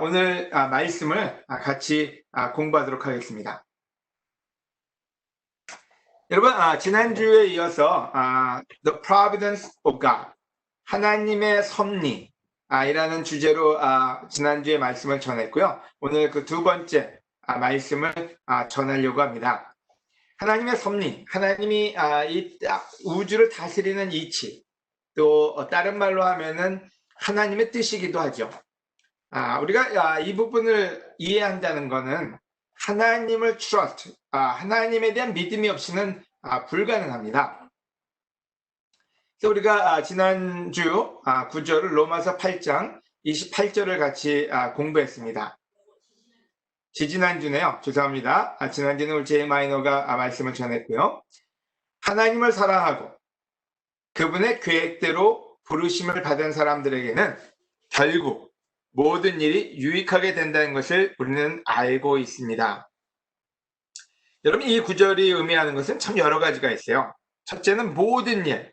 오늘 말씀을 같이 공부하도록 하겠습니다. 여러분, 지난주에 이어서 The Providence of God, 하나님의 섭리 이라는 주제로 지난주에 말씀을 전했고요. 오늘 그 두 번째 말씀을 전하려고 합니다. 하나님의 섭리, 하나님이 이 우주를 다스리는 이치, 또 다른 말로 하면은 하나님의 뜻이기도 하죠. 우리가 이 부분을 이해한다는 것은 하나님을 trust, 하나님에 대한 믿음이 없이는 불가능합니다. 그래서 우리가 지난주 구절을 로마서 8장 28절을 같이 공부했습니다. 지지난주네요. 죄송합니다. 지난주는 우리 제이 마이너가 말씀을 전했고요. 하나님을 사랑하고 그분의 계획대로 부르심을 받은 사람들에게는 결국 모든 일이 유익하게 된다는 것을 우리는 알고 있습니다. 여러분, 이 구절이 의미하는 것은 참 여러 가지가 있어요. 첫째는 모든 일.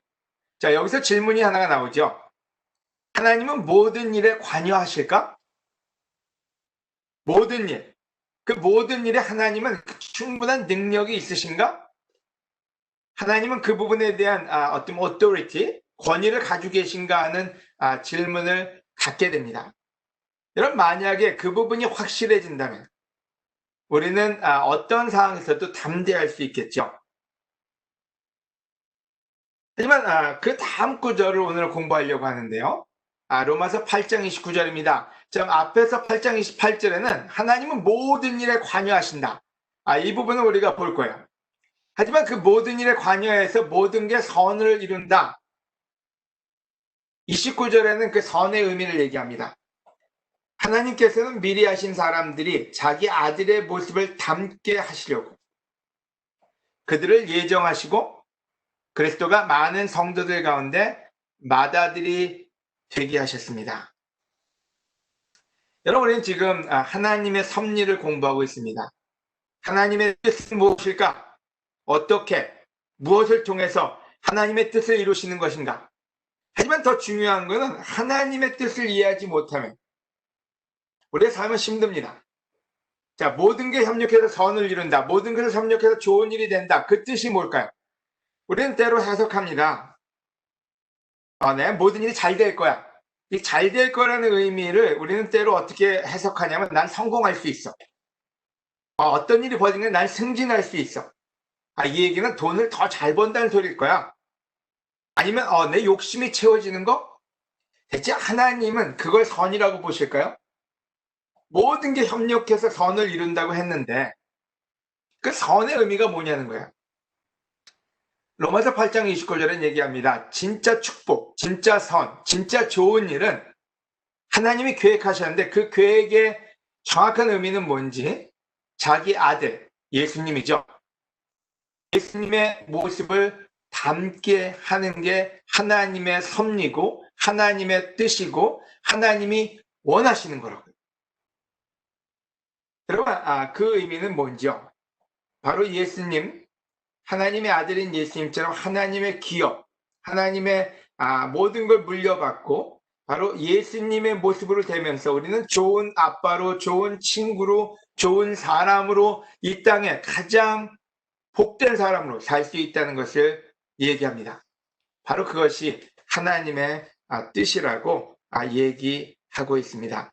자, 여기서 질문이 하나가 나오죠. 하나님은 모든 일에 관여하실까? 모든 일. 그 모든 일에 하나님은 충분한 능력이 있으신가? 하나님은 그 부분에 대한 어떤 authority, 권위를 가지고 계신가 하는 질문을 갖게 됩니다. 여러분, 만약에 그 부분이 확실해진다면 우리는 어떤 상황에서도 담대할 수 있겠죠. 하지만 그 다음 구절을 오늘 공부하려고 하는데요. 로마서 8장 29절입니다. 좀 앞에서 8장 28절에는 하나님은 모든 일에 관여하신다. 이 부분은 우리가 볼 거예요. 하지만 그 모든 일에 관여해서 모든 게 선을 이룬다. 29절에는 그 선의 의미를 얘기합니다. 하나님께서는 미리 하신 사람들이 자기 아들의 모습을 닮게 하시려고 그들을 예정하시고 그리스도가 많은 성도들 가운데 맏아들이 되게 하셨습니다. 여러분, 우리는 지금 하나님의 섭리를 공부하고 있습니다. 하나님의 뜻은 무엇일까? 어떻게, 무엇을 통해서 하나님의 뜻을 이루시는 것인가? 하지만 더 중요한 것은 하나님의 뜻을 이해하지 못하면 우리의 삶은 힘듭니다. 자, 모든 게 협력해서 선을 이룬다. 모든 것을 협력해서 좋은 일이 된다. 그 뜻이 뭘까요? 우리는 때로 해석합니다. 네, 모든 일이 잘 될 거야. 이 잘 될 거라는 의미를 우리는 때로 어떻게 해석하냐면 난 성공할 수 있어. 어떤 일이 벌어지면 난 승진할 수 있어. 이 얘기는 돈을 더 잘 번다는 소리일 거야. 아니면 내 욕심이 채워지는 거? 대체 하나님은 그걸 선이라고 보실까요? 모든 게 협력해서 선을 이룬다고 했는데 그 선의 의미가 뭐냐는 거야. 로마서 8장 29절은 얘기합니다. 진짜 축복, 진짜 선, 진짜 좋은 일은 하나님이 계획하셨는데 그 계획의 정확한 의미는 뭔지 자기 아들 예수님이죠. 예수님의 모습을 닮게 하는 게 하나님의 섭리고 하나님의 뜻이고 하나님이 원하시는 거라고요. 여러분, 그 의미는 뭔지요? 바로 예수님, 하나님의 아들인 예수님처럼 하나님의 기업, 하나님의 모든 걸 물려받고 바로 예수님의 모습으로 되면서 우리는 좋은 아빠로, 좋은 친구로, 좋은 사람으로 이 땅에 가장 복된 사람으로 살 수 있다는 것을 얘기합니다. 바로 그것이 하나님의 뜻이라고 얘기하고 있습니다.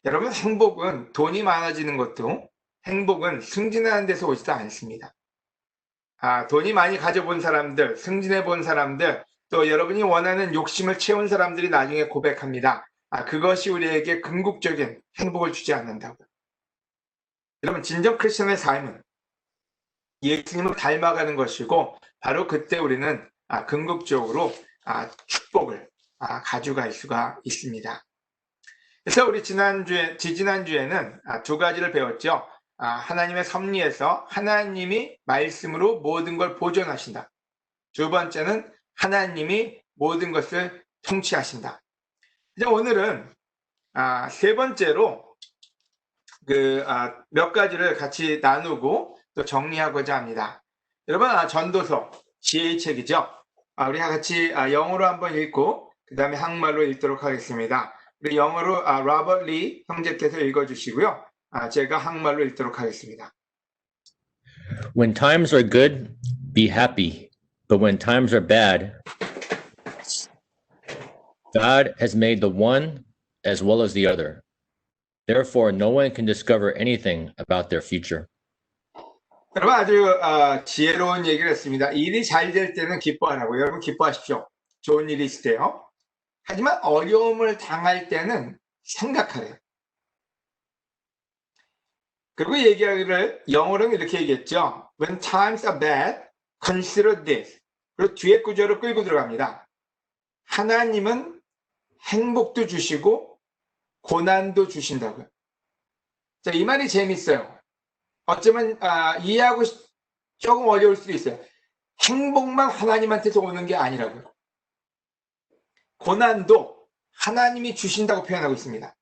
여러분, 행복은 돈이 많아지는 것도 행복은 승진하는 데서 오지도 않습니다. 돈이 많이 가져본 사람들, 승진해 본 사람들, 또 여러분이 원하는 욕심을 채운 사람들이 나중에 고백합니다. 그것이 우리에게 궁극적인 행복을 주지 않는다고. 여러분, 진정 크리스천의 삶은 예수님을 닮아가는 것이고 바로 그때 우리는 궁극적으로 축복을 가져갈 수가 있습니다. 그래서 우리 지지난주에는 두 가지를 배웠죠. 하나님의 섭리에서 하나님이 말씀으로 모든 걸 보존하신다. 두 번째는 하나님이 모든 것을 통치하신다. 이제 오늘은 세 번째로 몇 가지를 같이 나누고 또 정리하고자 합니다. 여러분, 전도서 지혜의 책이죠. 우리 같이 영어로 한번 읽고 그 다음에 한국말로 읽도록 하겠습니다. 우리 영어로 로버트 리 형제께서 읽어주시고요. 제가 한국말로 읽도록 하겠습니다. When times are good, be happy. But when times are bad, God has made the one as well as the other. Therefore, no one can discover anything about their future. 여러분 아주 지혜로운 얘기를 했습니다. 일이 잘 될 때는 기뻐하라고. 여러분 기뻐하십시오. 좋은 일이 있을 때요. 하지만 어려움을 당할 때는 생각하래요. 그리고 얘기하기를 영어로는 이렇게 얘기했죠. When times are bad, consider this. 그리고 뒤에 구절을 끌고 들어갑니다. 하나님은 행복도 주시고 고난도 주신다고요. 자, 이 말이 재밌어요. 어쩌면 이해하고 조금 어려울 수도 있어요. 행복만 하나님한테서 오는 게 아니라고요. 고난도 하나님이 주신다고 표현하고 있습니다.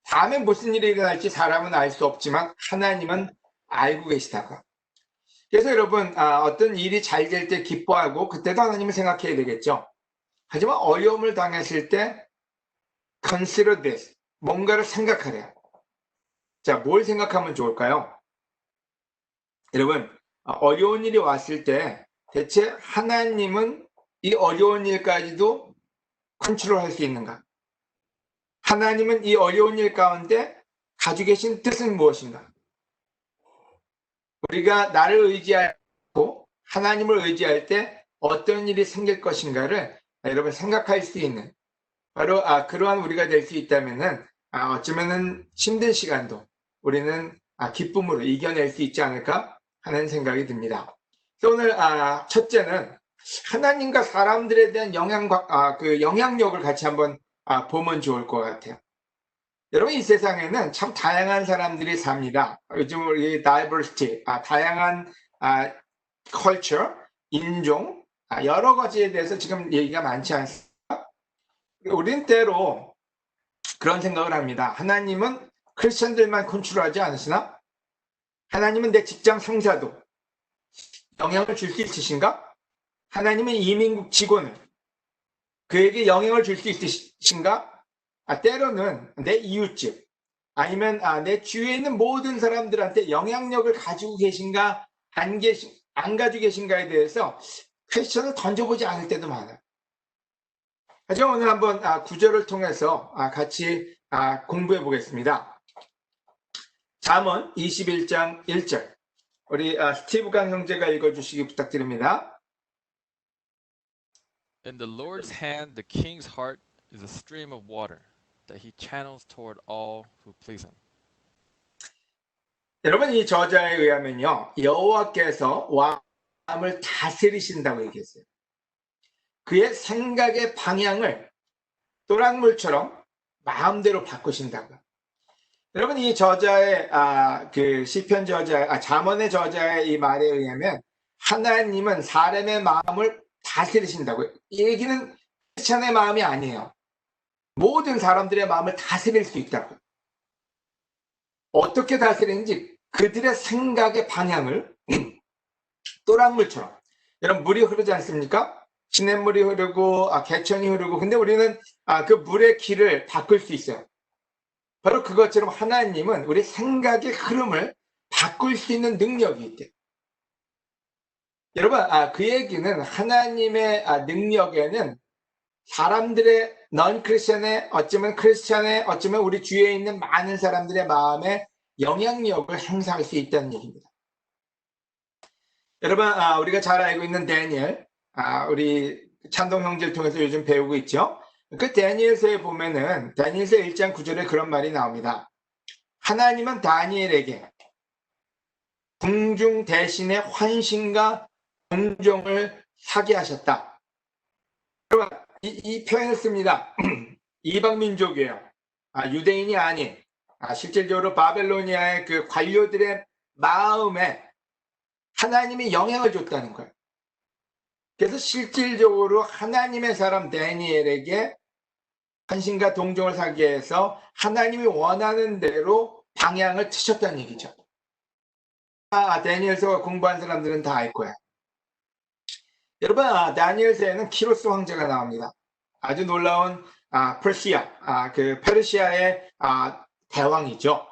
다음에 무슨 일이 일어날지 사람은 알 수 없지만 하나님은 알고 계시다고. 그래서 여러분 어떤 일이 잘 될 때 기뻐하고 그때도 하나님을 생각해야 되겠죠. 하지만 어려움을 당했을 때 consider this. 뭔가를 생각하래요. 자, 뭘 생각하면 좋을까요? 여러분 어려운 일이 왔을 때 대체 하나님은 이 어려운 일까지도 컨트롤할 수 있는가? 하나님은 이 어려운 일 가운데 가지고 계신 뜻은 무엇인가? 우리가 나를 의지하고 하나님을 의지할 때 어떤 일이 생길 것인가를 여러분 생각할 수 있는 바로 그러한 우리가 될 수 있다면은 어쩌면은 힘든 시간도 우리는 기쁨으로 이겨낼 수 있지 않을까 하는 생각이 듭니다. 그래서 오늘 첫째는 하나님과 사람들에 대한 영향력을 같이 한번 보면 좋을 것 같아요. 여러분 이 세상에는 참 다양한 사람들이 삽니다. 요즘 우리 diversity, 다양한 culture, 인종, 여러 가지에 대해서 지금 얘기가 많지 않습니까? 우린 때로 그런 생각을 합니다. 하나님은 크리스천들만 컨트롤하지 않으시나? 하나님은 내 직장 상사도 영향을 줄 수 있으신가? 하나님은 이민국 직원을 그에게 영향을 줄 수 있으신가? 때로는 내 이웃집 아니면 내 주위에 있는 모든 사람들한테 영향력을 가지고 계신가 안 가지고 계신가에 대해서 퀘스천을 던져보지 않을 때도 많아요. 하지만 오늘 한번 구절을 통해서 같이 공부해 보겠습니다. 잠언 21장 1절 우리 스티브 강 형제가 읽어주시기 부탁드립니다. In the Lord's hand, the king's heart is a stream of water that he channels toward all who please him. 여러분 이 저자에 의하면요 여호와께서 왕을 다스리신다고 얘기했어요. 그의 생각의 방향을 또랑물처럼 마음대로 바꾸신다고. 여러분 이 저자의 그 시편 저자 잠언의 저자의 이 말에 의하면 하나님은 사람의 마음을 다스리신다고요. 이 얘기는 크리스천의 마음이 아니에요. 모든 사람들의 마음을 다스릴 수 있다고. 어떻게 다스리는지 그들의 생각의 방향을 또랑물처럼. 여러분 물이 흐르지 않습니까? 시냇물이 흐르고 개천이 흐르고 근데 우리는 그 물의 길을 바꿀 수 있어요. 바로 그것처럼 하나님은 우리 생각의 흐름을 바꿀 수 있는 능력이 있대요. 여러분 그 얘기는 하나님의 능력에는 사람들의 넌 크리스천의 어쩌면 크리스천의 어쩌면 우리 주위에 있는 많은 사람들의 마음에 영향력을 행사할 수 있다는 얘기입니다. 여러분 우리가 잘 알고 있는 다니엘 우리 찬동 형제를 통해서 요즘 배우고 있죠. 그 다니엘서에 보면은 다니엘서 1장 9절에 그런 말이 나옵니다. 하나님은 다니엘에게 궁중 대신에 환심과 동정을 사게 하셨다. 여러분 이 표현을 씁니다. 이방 민족이에요. 유대인이 아닌 실질적으로 바벨로니아의 그 관료들의 마음에 하나님이 영향을 줬다는 거예요. 그래서 실질적으로 하나님의 사람 다니엘에게 환심과 동정을 사게 해서 하나님이 원하는 대로 방향을 트셨다는 얘기죠. 다니엘서 공부한 사람들은 다 알 거예요. 여러분 다니엘서에는 키로스 황제가 나옵니다. 아주 놀라운 퍼시아, 그 페르시아의 대왕이죠.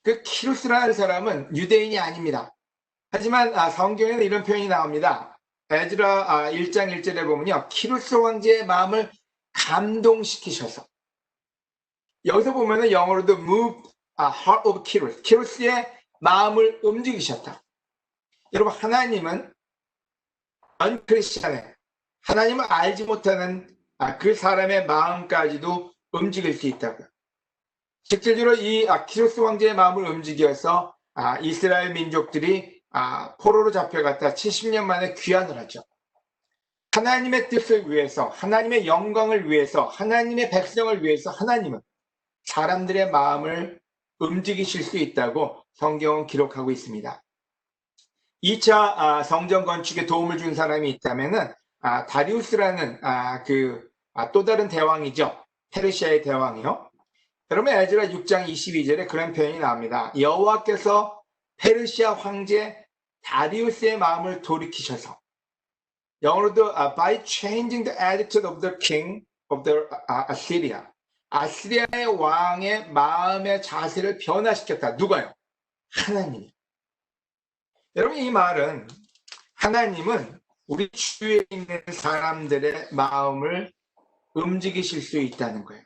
그 키루스라는 사람은 유대인이 아닙니다. 하지만 성경에는 이런 표현이 나옵니다. 에즈라 1장 1절에 보면요. 키루스 왕제의 마음을 감동시키셔서, 여기서 보면은 영어로도 move heart of Kyrus, 키루스의 마음을 움직이셨다. 여러분, 하나님은 언크리스천에 하나님을 알지 못하는 그 사람의 마음까지도 움직일 수 있다고요. 실질적으로 이 키루스 왕제의 마음을 움직여서 이스라엘 민족들이 포로로 잡혀갔다 70년 만에 귀환을 하죠. 하나님의 뜻을 위해서, 하나님의 영광을 위해서, 하나님의 백성을 위해서 하나님은 사람들의 마음을 움직이실 수 있다고 성경은 기록하고 있습니다. 2차 성전 건축에 도움을 준 사람이 있다면은 다리우스라는 또 다른 대왕이죠. 페르시아의 대왕이요. 여러분, 에즈라 6장 22절에 그런 표현이 나옵니다. 여호와께서 페르시아 황제 다리우스의 마음을 돌이키셔서, 영어로도 by changing the attitude of the king of the Assyria, 아시리아의 왕의 마음의 자세를 변화시켰다. 누가요? 하나님이. 여러분, 이 말은 하나님은 우리 주위에 있는 사람들의 마음을 움직이실 수 있다는 거예요.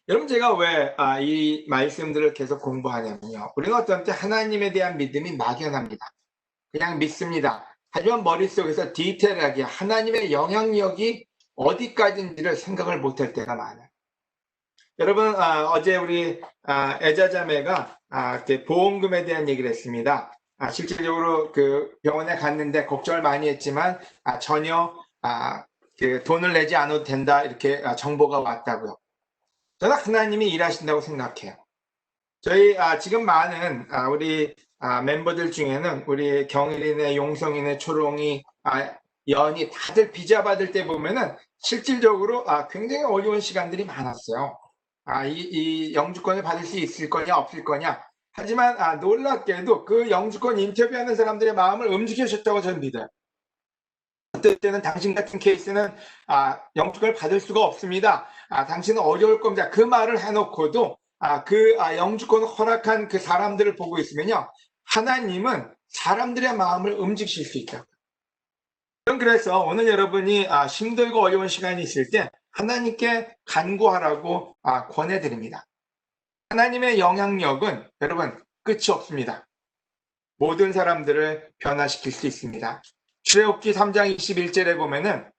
여러분, 제가 왜 이 말씀들을 계속 공부하냐면요. 우리는 어떤 때 하나님에 대한 믿음이 막연합니다. 그냥 믿습니다. 하지만 머릿속에서 디테일하게 하나님의 영향력이 어디까지인지를 생각을 못할 때가 많아요. 여러분, 어제 우리 애자자매가 보험금에 대한 얘기를 했습니다. 실질적으로 그 병원에 갔는데 걱정을 많이 했지만 전혀 그 돈을 내지 않아도 된다, 이렇게 정보가 왔다고요. 저는 하나님이 일하신다고 생각해요. 저희 지금 많은 우리 멤버들 중에는 우리 경일이네, 용성이네, 초롱이, 연이 다들 비자 받을 때 보면은 실질적으로 굉장히 어려운 시간들이 많았어요. 이 영주권을 받을 수 있을 거냐 없을 거냐. 하지만 놀랍게도 그 영주권 인터뷰하는 사람들의 마음을 움직이셨다고 저는 믿어요. 어떨 때는 당신 같은 케이스는 영주권을 받을 수가 없습니다. 당신은 어려울 겁니다. 그 말을 해놓고도 그 영주권을 허락한 그 사람들을 보고 있으면요, 하나님은 사람들의 마음을 움직이실 수 있다. 그래서 오늘 여러분이 힘들고 어려운 시간이 있을 때 하나님께 간구하라고 권해드립니다. 하나님의 영향력은 여러분 끝이 없습니다. 모든 사람들을 변화시킬 수 있습니다. 출애굽기 3장 21절에 보면은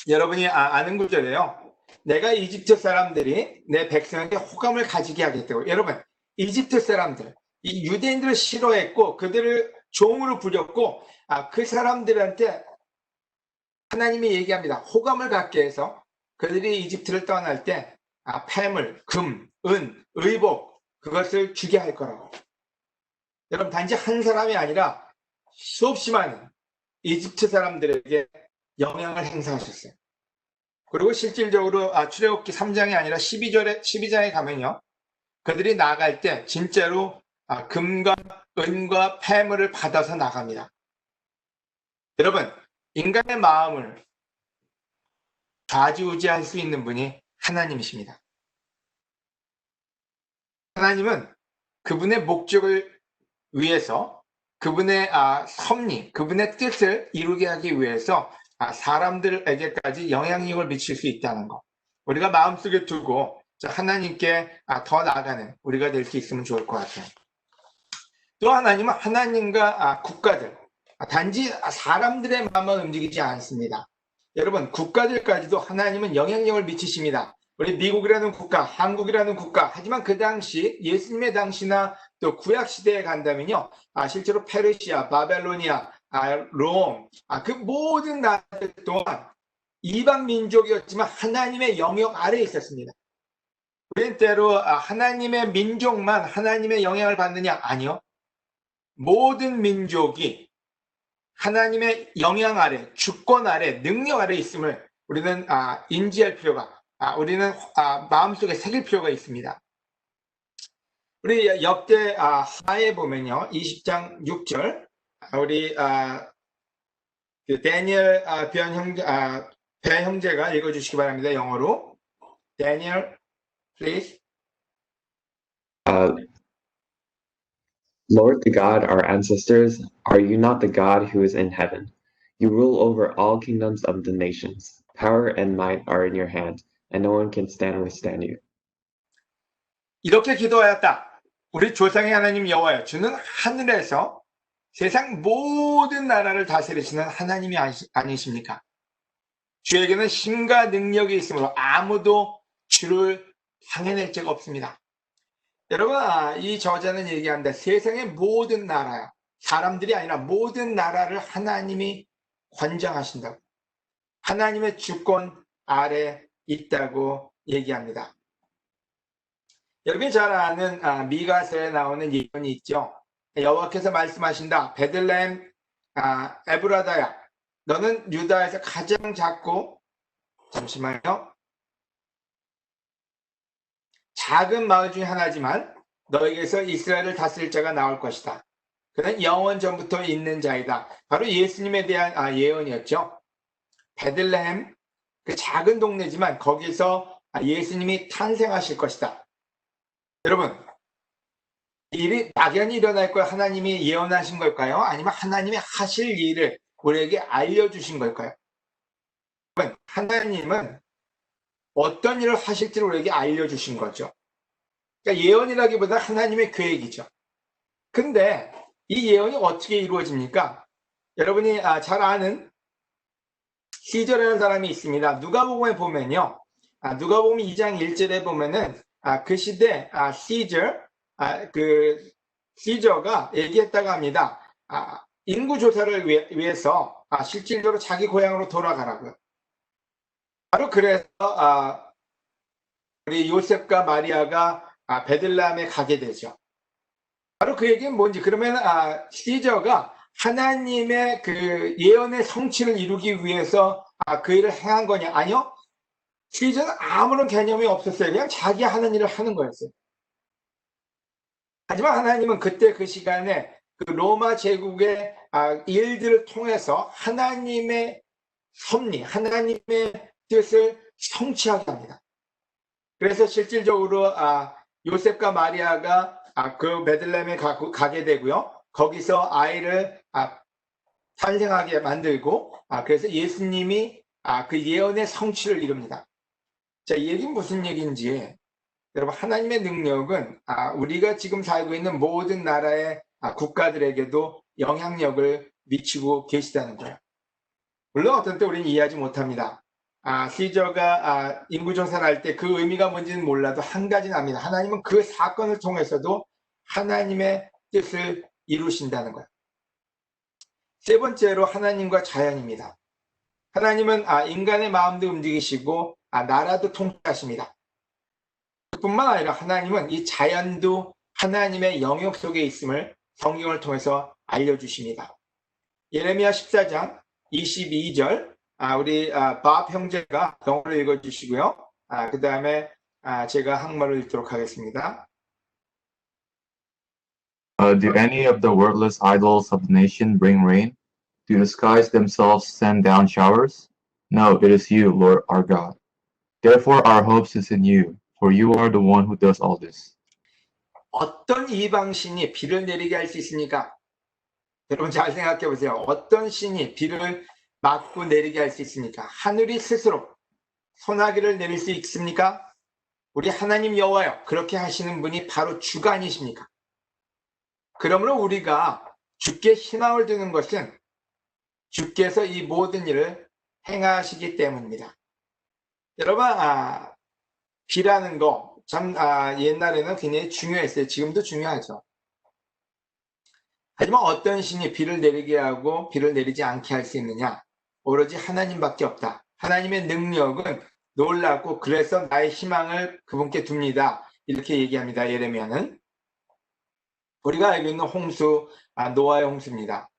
여러분이 아는 구절이에요. 내가 이집트 사람들이 내 백성에게 호감을 가지게 하겠다고. 여러분, 이집트 사람들, 이 유대인들을 싫어했고 그들을 종으로 부렸고 그 사람들한테 하나님이 얘기합니다. 호감을 갖게 해서 그들이 이집트를 떠날 때 폐물, 금, 은, 의복, 그것을 주게 할 거라고. 여러분, 단지 한 사람이 아니라 수없이 많은 이집트 사람들에게 영향을 행사하셨어요. 그리고 실질적으로 출애굽기 3장이 아니라 12장에 가면요, 그들이 나갈 때 진짜로 금과 은과 폐물을 받아서 나갑니다. 여러분, 인간의 마음을 좌지우지할 수 있는 분이 하나님이십니다. 하나님은 그분의 목적을 위해서, 그분의 섭리, 그분의 뜻을 이루게 하기 위해서 사람들에게까지 영향력을 미칠 수 있다는 것, 우리가 마음속에 두고 하나님께 더 나아가는 우리가 될 수 있으면 좋을 것 같아요. 또 하나님은 하나님과 국가들, 단지 사람들의 마음을 움직이지 않습니다. 여러분, 국가들까지도 하나님은 영향력을 미치십니다. 우리 미국이라는 국가, 한국이라는 국가, 하지만 그 당시 예수님의 당시나 또 구약시대에 간다면요, 실제로 페르시아, 바벨로니아, 롬, 그 모든 나라들 동안 이방 민족이었지만 하나님의 영역 아래에 있었습니다. 우리는 때로 하나님의 민족만 하나님의 영향을 받느냐? 아니요. 모든 민족이 하나님의 영향 아래, 주권 아래, 능력 아래 있음을 우리는 인지할 필요가, 우리는 마음속에 새길 필요가 있습니다. 우리 역대 하에 보면요, 20장 6절, 우리 그 다니엘 변 형제, 배 형제가 읽어주시기 바랍니다. 영어로. Daniel, please. Uh, Lord the God, our ancestors, are you not the God who is in heaven? You rule over all kingdoms of the nations. Power and might are in your hand, and no one can withstand you. 이렇게 기도하였다. 우리 조상의 하나님 여호와여, 주는 하늘에서 세상 모든 나라를 다스리시는 하나님이 아니십니까? 주에게는 힘과 능력이 있으므로 아무도 주를 당해낼 자가 없습니다. 여러분, 이 저자는 얘기합니다. 세상의 모든 나라야. 사람들이 아니라 모든 나라를 하나님이 관장하신다고. 하나님의 주권 아래 있다고 얘기합니다. 여러분이 잘 아는 미가서에 나오는 예언이 있죠. 여호와께서 말씀하신다. 베들레헴 에브라다야, 너는 유다에서 가장 작고, 잠시만요, 작은 마을 중에 하나지만 너에게서 이스라엘을 다스릴 자가 나올 것이다. 그는 영원 전부터 있는 자이다. 바로 예수님에 대한 예언이었죠. 베들레헴, 그 작은 동네지만 거기서 예수님이 탄생하실 것이다. 여러분, 일이 막연히 일어날 걸 하나님이 예언하신 걸까요? 아니면 하나님이 하실 일을 우리에게 알려주신 걸까요? 하나님은 어떤 일을 하실지를 우리에게 알려주신 거죠. 그러니까 예언이라기보다 하나님의 계획이죠. 근데 이 예언이 어떻게 이루어집니까? 여러분이 잘 아는 시저라는 사람이 있습니다. 누가복음에 보면요. 누가복음 2장 1절에 보면은 그 시대 시저가 얘기했다고 합니다. 인구 조사를 위해서 실질적으로 자기 고향으로 돌아가라고요. 바로 그래서 우리 요셉과 마리아가 베들레헴에 가게 되죠. 바로 그 얘기는 뭔지, 그러면 시저가 하나님의 그 예언의 성취를 이루기 위해서 그 일을 행한 거냐? 아니요. 시저는 아무런 개념이 없었어요. 그냥 자기 하는 일을 하는 거였어요. 하지만 하나님은 그때 그 시간에 그 로마 제국의 일들을 통해서 하나님의 섭리, 하나님의 뜻을 성취하게 합니다. 그래서 실질적으로 요셉과 마리아가 그 베들레헴에 가게 되고요. 거기서 아이를 탄생하게 만들고, 그래서 예수님이 그 예언의 성취를 이룹니다. 자, 이 얘기는 무슨 얘기인지, 여러분, 하나님의 능력은 우리가 지금 살고 있는 모든 나라의 국가들에게도 영향력을 미치고 계시다는 거예요. 물론 어떤 때 우리는 이해하지 못합니다. 시저가 인구조사를 할 때 그 의미가 뭔지는 몰라도 한 가지는 압니다. 하나님은 그 사건을 통해서도 하나님의 뜻을 이루신다는 거예요. 세 번째로 하나님과 자연입니다. 하나님은 인간의 마음도 움직이시고 나라도 통치하십니다. 뿐만 아니라 하나님은 이 자연도 하나님의 영역 속에 있음을 성경을 통해서 알려주십니다. 예레미야 14장 22절, 우리 밥 형제가 영어로 읽어주시고요. 그 다음에 제가 한글로 읽도록 하겠습니다. Do any of the worthless idols of the nation bring rain? Do the skies themselves send down showers? No, it is you, Lord our God. Therefore our hopes is in you, for you are the one who does all this. 어떤 이방신이 비를 내리게 할 수 있습니까? 여러분 잘 생각해 보세요. 어떤 신이 비를 막고 내리게 할 수 있습니까? 하늘이 스스로 소나기를 내릴 수 있습니까? 우리 하나님 여호와여, 그렇게 하시는 분이 바로 주가 아니십니까? 그러므로 우리가 주께 희망을 두는 것은 주께서 이 모든 일을 행하시기 때문입니다. 여러분, 비라는 거 참 옛날에는 굉장히 중요했어요. 지금도 중요하죠. 하지만 어떤 신이 비를 내리게 하고 비를 내리지 않게 할 수 있느냐? 오로지 하나님밖에 없다. 하나님의 능력은 놀랍고 그래서 나의 희망을 그분께 둡니다. 이렇게 얘기합니다. 예레미야는. 우리가 알고 있는 홍수, 노아의 홍수입니다.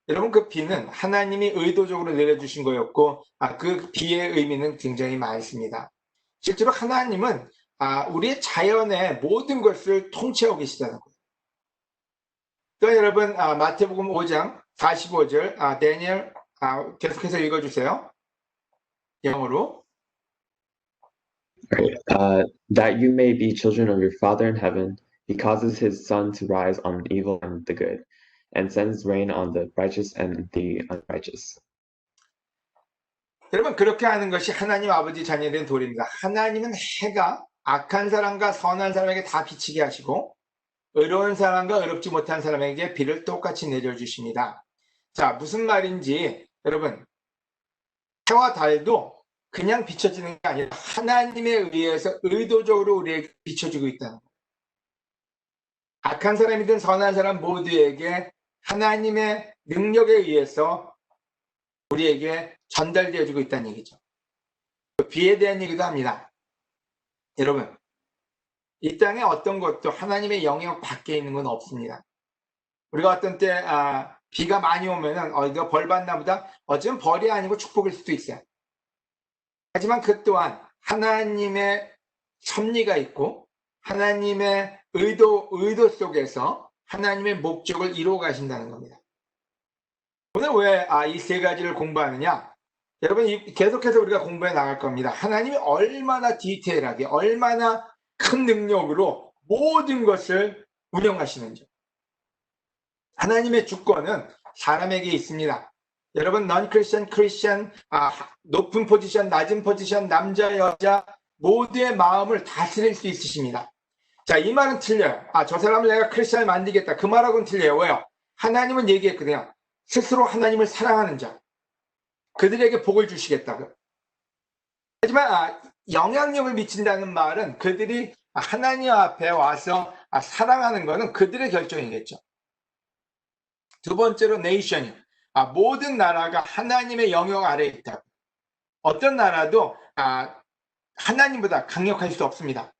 여러분, 그 비는 하나님이 의도적으로 내려주신 거였고 그 비의 의미는 굉장히 많습니다. 실제로 하나님은 우리의 자연의 모든 것을 통치하고 계시다는 거예요. 또 여러분, 마태복음 5장 45절, 다니엘 계속해서 읽어주세요. 영어로 Right. That you may be children of your Father in heaven. He causes his sun to rise on the evil and the good, and sends rain on the righteous and the unrighteous. 여러분 그렇게 하는 것이 하나님 아버지 자녀된 도리입니다. 하나님은 해가 악한 사람과 선한 사람에게 다 비치게 하시고 의로운 사람과 의롭지 못한 사람에게 비를 똑같이 내려주십니다. 자, 무슨 말인지 여러분 해와 달도 그냥 비춰지는 게 아니라 하나님에 의해서 의도적으로 우리에게 비춰주고 있다는 거예요. 악한 사람이든 선한 사람 모두에게 하나님의 능력에 의해서 우리에게 전달되어지고 있다는 얘기죠. 비에 대한 얘기도 합니다. 여러분, 이 땅에 어떤 것도 하나님의 영역 밖에 있는 건 없습니다. 우리가 어떤 때 비가 많이 오면은 이거 벌 받나 보다. 어쩌면 벌이 아니고 축복일 수도 있어요. 하지만 그 또한 하나님의 섭리가 있고 하나님의 의도 속에서 하나님의 목적을 이루어 가신다는 겁니다. 오늘 왜 이 세 가지를 공부하느냐? 여러분 계속해서 우리가 공부해 나갈 겁니다. 하나님이 얼마나 디테일하게 얼마나 큰 능력으로 모든 것을 운영하시는지. 하나님의 주권은 사람에게 있습니다. 여러분 넌 크리스천, 크리스천, 높은 포지션, 낮은 포지션, 남자, 여자 모두의 마음을 다스릴 수 있으십니다. 자, 이 말은 틀려요. 저 사람을 내가 크리스천을 만들겠다. 그 말하고는 틀려요. 왜요? 하나님은 얘기했거든요. 스스로 하나님을 사랑하는 자, 그들에게 복을 주시겠다고. 하지만 영향력을 미친다는 말은 그들이 하나님 앞에 와서 사랑하는 것은 그들의 결정이겠죠. 두 번째로 네이션이 모든 나라가 하나님의 영역 아래에 있다. 어떤 나라도 하나님보다 강력할 수 없습니다.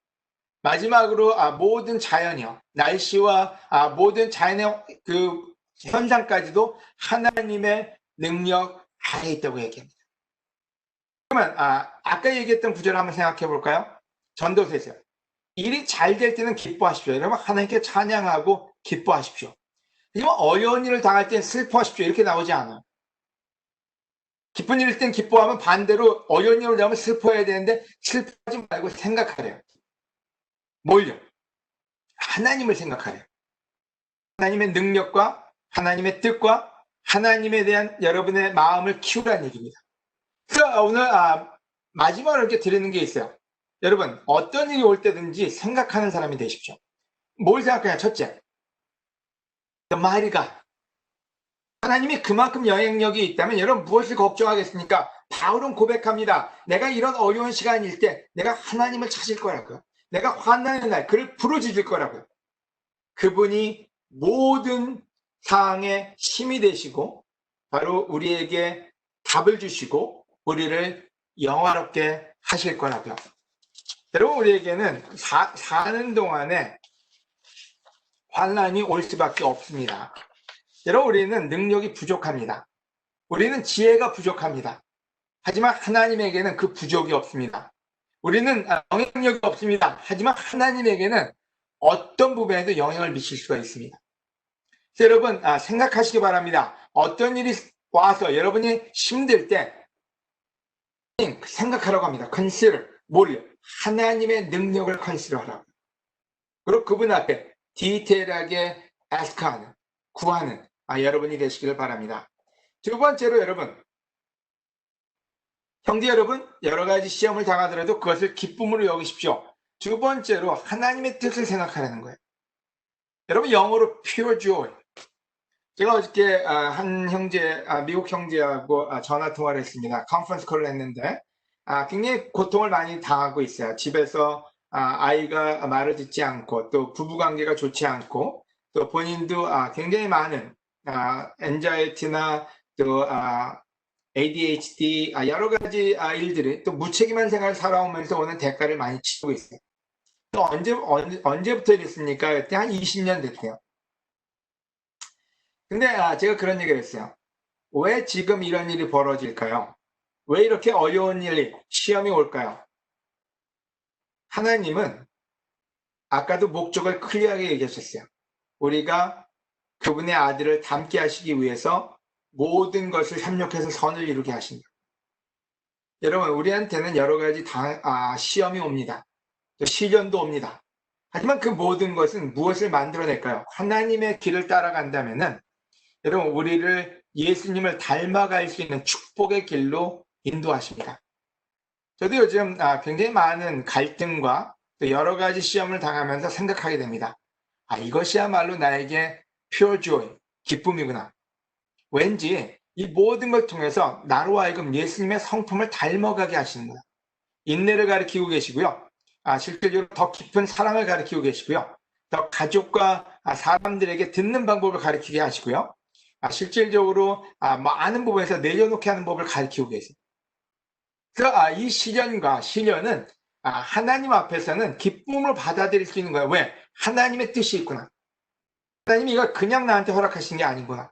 마지막으로 모든 자연이요, 날씨와 모든 자연의 그 현상까지도 하나님의 능력 아래에 있다고 얘기합니다. 그러면 아까 얘기했던 구절을 한번 생각해 볼까요? 전도서에서 일이 잘 될 때는 기뻐하십시오. 여러분 하나님께 찬양하고 기뻐하십시오. 하지만 어려운 일을 당할 때는 슬퍼하십시오. 이렇게 나오지 않아요. 기쁜 일일 땐 기뻐하면 반대로 어려운 일을 당하면 슬퍼해야 되는데 슬퍼하지 말고 생각하래요. 뭘요? 하나님을 생각하래요. 하나님의 능력과 하나님의 뜻과 하나님에 대한 여러분의 마음을 키우라는 얘기입니다. 그래서 오늘 마지막으로 이렇게 드리는 게 있어요. 여러분 어떤 일이 올 때든지 생각하는 사람이 되십시오. 뭘 생각하냐? 첫째, The mighty God. 하나님이 그만큼 영향력이 있다면 여러분 무엇을 걱정하겠습니까? 바울은 고백합니다. 내가 이런 어려운 시간일 때 내가 하나님을 찾을 거라고요. 내가 환난의 날 그를 부르짖을 거라고요. 그분이 모든 상황에 힘이 되시고 바로 우리에게 답을 주시고 우리를 영화롭게 하실 거라고요. 여러분 우리에게는 사는 동안에 환난이 올 수밖에 없습니다. 여러분 우리는 능력이 부족합니다. 우리는 지혜가 부족합니다. 하지만 하나님에게는 그 부족이 없습니다. 우리는 영향력이 없습니다. 하지만 하나님에게는 어떤 부분에도 영향을 미칠 수가 있습니다. 그래서 여러분 생각하시기 바랍니다. 어떤 일이 와서 여러분이 힘들 때 생각하라고 합니다. consider. 뭐를요? 하나님의 능력을 consider하라고. 그리고 그분 앞에 디테일하게 ask하는, 구하는 여러분이 되시기를 바랍니다. 두 번째로 여러분, 형제 여러분, 여러 가지 시험을 당하더라도 그것을 기쁨으로 여기십시오. 두 번째로 하나님의 뜻을 생각하라는 거예요. 여러분 영어로 pure joy. 제가 어저께 한 형제, 미국 형제하고 전화 통화를 했습니다. 컨퍼런스 콜을 했는데 굉장히 고통을 많이 당하고 있어요. 집에서 아이가 말을 듣지 않고 또 부부관계가 좋지 않고 또 본인도 굉장히 많은 엔자이티나 또 ADHD 여러 가지 일들이 또 무책임한 생활을 살아오면서 오는 대가를 많이 치르고 있어요. 또 언제부터 이랬습니까? 그때 한 20년 됐대요. 근데 제가 그런 얘기를 했어요. 왜 지금 이런 일이 벌어질까요? 왜 이렇게 어려운 일이, 시험이 올까요? 하나님은 아까도 목적을 클리어하게 얘기하셨어요. 우리가 그분의 아들을 닮게 하시기 위해서 모든 것을 협력해서 선을 이루게 하신다. 여러분, 우리한테는 여러 가지 시험이 옵니다. 또 시련도 옵니다. 하지만 그 모든 것은 무엇을 만들어낼까요? 하나님의 길을 따라간다면은 여러분, 우리를 예수님을 닮아갈 수 있는 축복의 길로 인도하십니다. 저도 요즘 굉장히 많은 갈등과 또 여러 가지 시험을 당하면서 생각하게 됩니다. 이것이야말로 나에게 pure joy, 기쁨이구나. 왠지 이 모든 걸 통해서 나로 하여금 예수님의 성품을 닮아가게 하시는구나. 인내를 가르치고 계시고요. 실질적으로 더 깊은 사랑을 가르치고 계시고요. 더 가족과 사람들에게 듣는 방법을 가르치게 하시고요. 실질적으로 많은 부분에서 내려놓게 하는 법을 가르치고 계세요. 그래서 이 시련과 시련은 하나님 앞에서는 기쁨을 받아들일 수 있는 거예요. 왜? 하나님의 뜻이 있구나. 하나님이 이걸 그냥 나한테 허락하신 게 아니구나.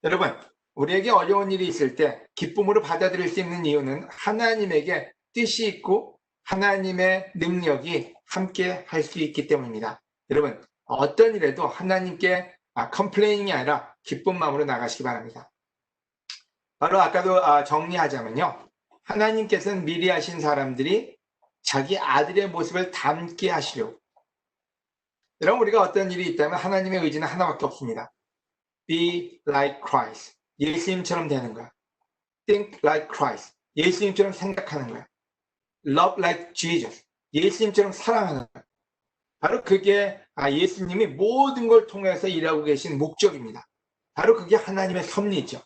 여러분, 우리에게 어려운 일이 있을 때 기쁨으로 받아들일 수 있는 이유는 하나님에게 뜻이 있고 하나님의 능력이 함께 할 수 있기 때문입니다. 여러분, 어떤 일에도 하나님께 컴플레인이 아니라 기쁜 마음으로 나가시기 바랍니다. 바로 아까도 정리하자면요. 하나님께서는 미리 하신 사람들이 자기 아들의 모습을 닮게 하시려고. 여러분, 우리가 어떤 일이 있다면 하나님의 의지는 하나밖에 없습니다. Be like Christ. 예수님처럼 되는 거야. Think like Christ. 예수님처럼 생각하는 거야. Love like Jesus. 예수님처럼 사랑하는 거야. 바로 그게 예수님이 모든 걸 통해서 일하고 계신 목적입니다. 바로 그게 하나님의 섭리죠.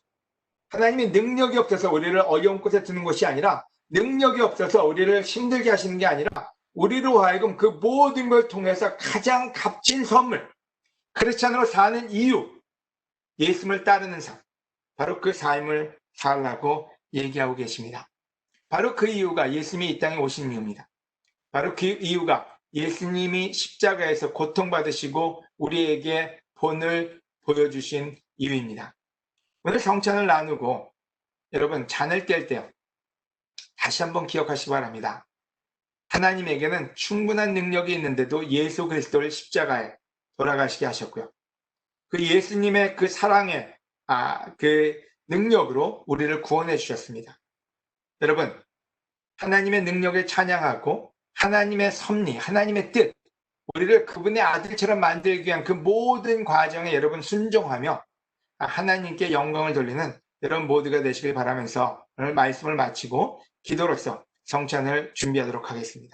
하나님이 능력이 없어서 우리를 어려운 곳에 두는 것이 아니라 능력이 없어서 우리를 힘들게 하시는 게 아니라 우리로 하여금 그 모든 걸 통해서 가장 값진 선물, 크리스찬으로 사는 이유, 예수님을 따르는 삶, 바로 그 삶을 살라고 얘기하고 계십니다. 바로 그 이유가 예수님이 이 땅에 오신 이유입니다. 바로 그 이유가 예수님이 십자가에서 고통받으시고 우리에게 본을 보여주신 이유입니다. 오늘 성찬을 나누고 여러분 잔을 깰 때 다시 한번 기억하시기 바랍니다. 하나님에게는 충분한 능력이 있는데도 예수 그리스도를 십자가에 돌아가시게 하셨고요. 그 예수님의 그 사랑의 그 능력으로 우리를 구원해 주셨습니다. 여러분, 하나님의 능력을 찬양하고 하나님의 섭리, 하나님의 뜻, 우리를 그분의 아들처럼 만들기 위한 그 모든 과정에 여러분 순종하며 하나님께 영광을 돌리는 여러분 모두가 되시길 바라면서 오늘 말씀을 마치고 기도로서 성찬을 준비하도록 하겠습니다.